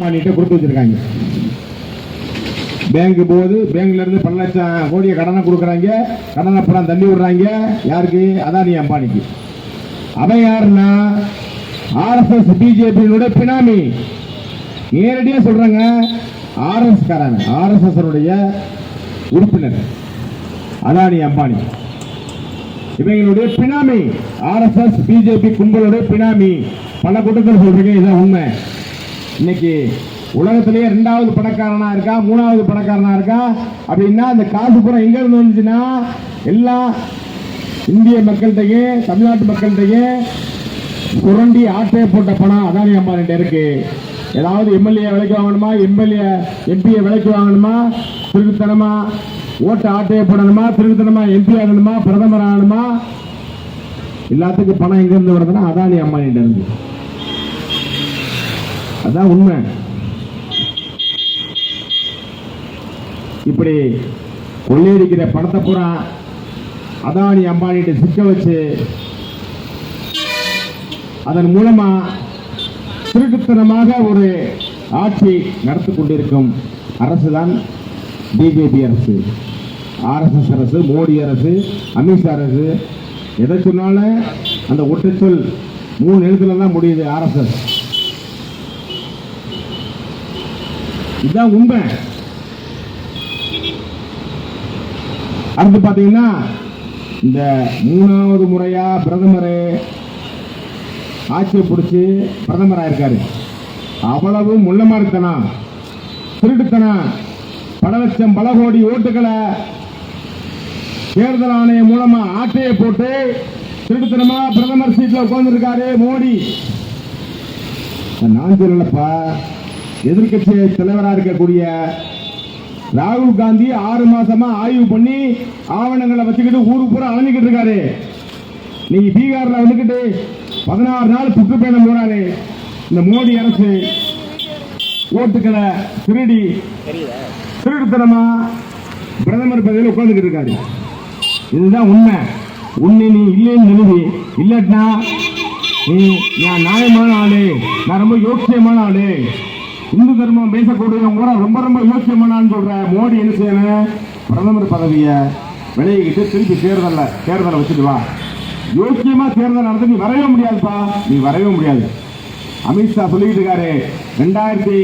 கொடுத்து வச்சிருக்காங்க. பேங்க் போகுது, பேங்க்ல இருந்து பல லட்சம் கோடியை கடனை கொடுக்குறாங்க. கடனை அப்புறம் தள்ளி விடுறாங்க. யாருக்கு? அதானி அம்பானிக்கு. அவன் யாருன்னா ஆர்எஸ்எஸ் பிஜேபியோட பினாமி. நேரடியா சொல்றாங்க, ஆர்எஸ் காரன், ஆர்எஸ்எஸ் உறுப்பினர் அதானி அம்பானி இவங்களுடைய பினாமி. ஆர்எஸ்எஸ் பிஜேபி கும்பலுடைய பினாமி. பல கூட்டத்தில் சொல்றீங்க, இதுதான் உண்மை. இன்னைக்கு உலகத்திலேயே 2வது பணக்காரனா இருக்கா, 3வது பணக்காரனா இருக்கா அப்படின்னா அந்த காசு பூரா எங்க இருந்து வந்துச்சுன்னா எல்லாம் இந்திய மக்கள்கிட்டையும் தமிழ்நாட்டு மக்கள்கிட்டையும் சுரண்டி ஆட்டையை போட்ட பணம் அதானி அம்பானிட்ட இருக்கு. ஏதாவது எம்எல்ஏ விலைக்கு வாங்கணுமா, எம்பியை விலைக்கு வாங்கணுமா, திருத்தனமா ஓட்டு ஆட்டையை போடணுமா, திருத்தனமா எம்பி ஆகணுமா, பிரதமர் ஆகணுமா, எல்லாத்துக்கும் பணம் எங்க இருந்து வருதுன்னா அதானி அம்பானிட்ட இருந்து. அதான் உண்மை. இப்படி கொள்ளையடிக்கிற பணத்தை பூரா அதானி அம்பானிட்ட சிக்க வச்சு அதன் மூலமா திருட்டுத்தனமாக ஒரு ஆட்சி நடத்தி கொண்டிருக்கும் அரசு தான் பிஜேபி அரசு, ஆர்எஸ்எஸ் அரசு, மோடி அரசு, அமித்ஷா அரசு. எதை சொன்னாலும் அந்த ஒற்றை சொல் 3 எழுத்துல தான் முடியுது, ஆர்எஸ்எஸ். இதுதான் உண்மை. அடுத்து பாத்தீங்கன்னா இந்த 3வது முறையா பிரதமர் ஆட்சியை பிடிச்சி பிரதமர் ஆயிருக்காரு. அவ்வளவு முள்ளமாரித்தனம், திருட்டுத்தனம், பல லட்சம் பல கோடி ஓட்டுகளை தேர்தல் ஆணையம் மூலமா ஆட்டையை போட்டு திருட்டுத்தனமா பிரதமர் சீட்ல உட்கார்ந்து இருக்காரு மோடி. நான் சொல்லலப்பா, எதிர்கட்சி தலைவராக இருக்கக்கூடிய ராகுல் காந்தி 6 மாசமா ஆய்வு பண்ணி ஆவணங்களை வச்சுக்கிட்டு ஊருக்கு பூரா அலைஞ்சிக்கிட்டு இருக்காரு. நீங்க பீகார்ல வந்துகிட்டு 16 நாள் சுற்றுப்பயணம் போறாரு. இந்த மோடி அரசு ஓட்டுக்களை திருடி திருடுத்தனமா பிரதமர் பதவியில் உட்கார்ந்துக்கிட்டு இருக்காரு. இதுதான் உண்மை. உண்மை நீ இல்லைன்னு நினைவி இல்லட்டா நான் நியாயமான ஆளு, நான் ரொம்ப யோக்கியமான ஆளு, இந்து தர்மம் பேசக்கூடியவங்க கூட ரொம்ப ரொம்ப யோக்கியமானான்னு சொல்ற மோடி என்ன செய்யணும்? பிரதமர் பதவியை விலகிக்கிட்டு திருப்பி தேர்தலை வச்சுட்டு வா. யோக்கியமா தேர்தல் நடத்த நீ வரவே முடியாதுப்பா, நீ வரவே முடியாது. அமித்ஷா சொல்லிக்கிட்டு இருக்காரு 2000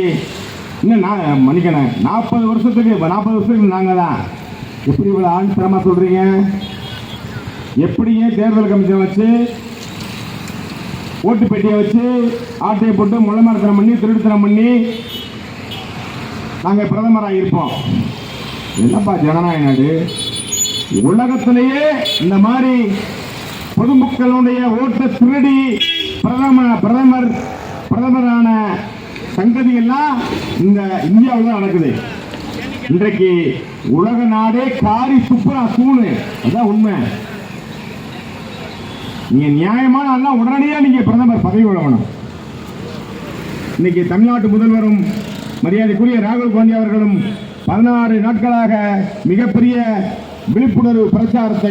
மன்னிக்கணும் 40 வருஷத்துக்கு நாங்க தான். எப்படி இவ்வளவு ஆணித்தரமா சொல்றீங்க? எப்படியே தேர்தல் கமிஷன் வச்சு ஓட்டு பெட்டியை வச்சு ஆட்டையை போட்டு முள்ளமாரித்தனம் பண்ணி திருட்டுத்தனம் பண்ணி நாங்க பிரதமராக இருப்போம். என்னப்பா ஜனநாயக நாடு? உலகத்திலேயே இந்த மாதிரி பொதுமக்களுடைய ஓட்டை திருடி பிரதமரான சங்கதி எல்லாம் இந்த இந்தியாவில் தான் நடக்குது. இன்றைக்கு உலக நாடே காரி துப்புரா தூணு. அதான் உண்மை. நீங்க நியாயமான உடனடியாக நீங்க பிரதமர் பதவி வழங்கணும். இன்னைக்கு தமிழ்நாட்டு முதல்வரும் மரியாதைக்குரிய ராகுல் காந்தி அவர்களும் 16 நாட்களாக மிகப்பெரிய விழிப்புணர்வு பிரச்சாரத்தை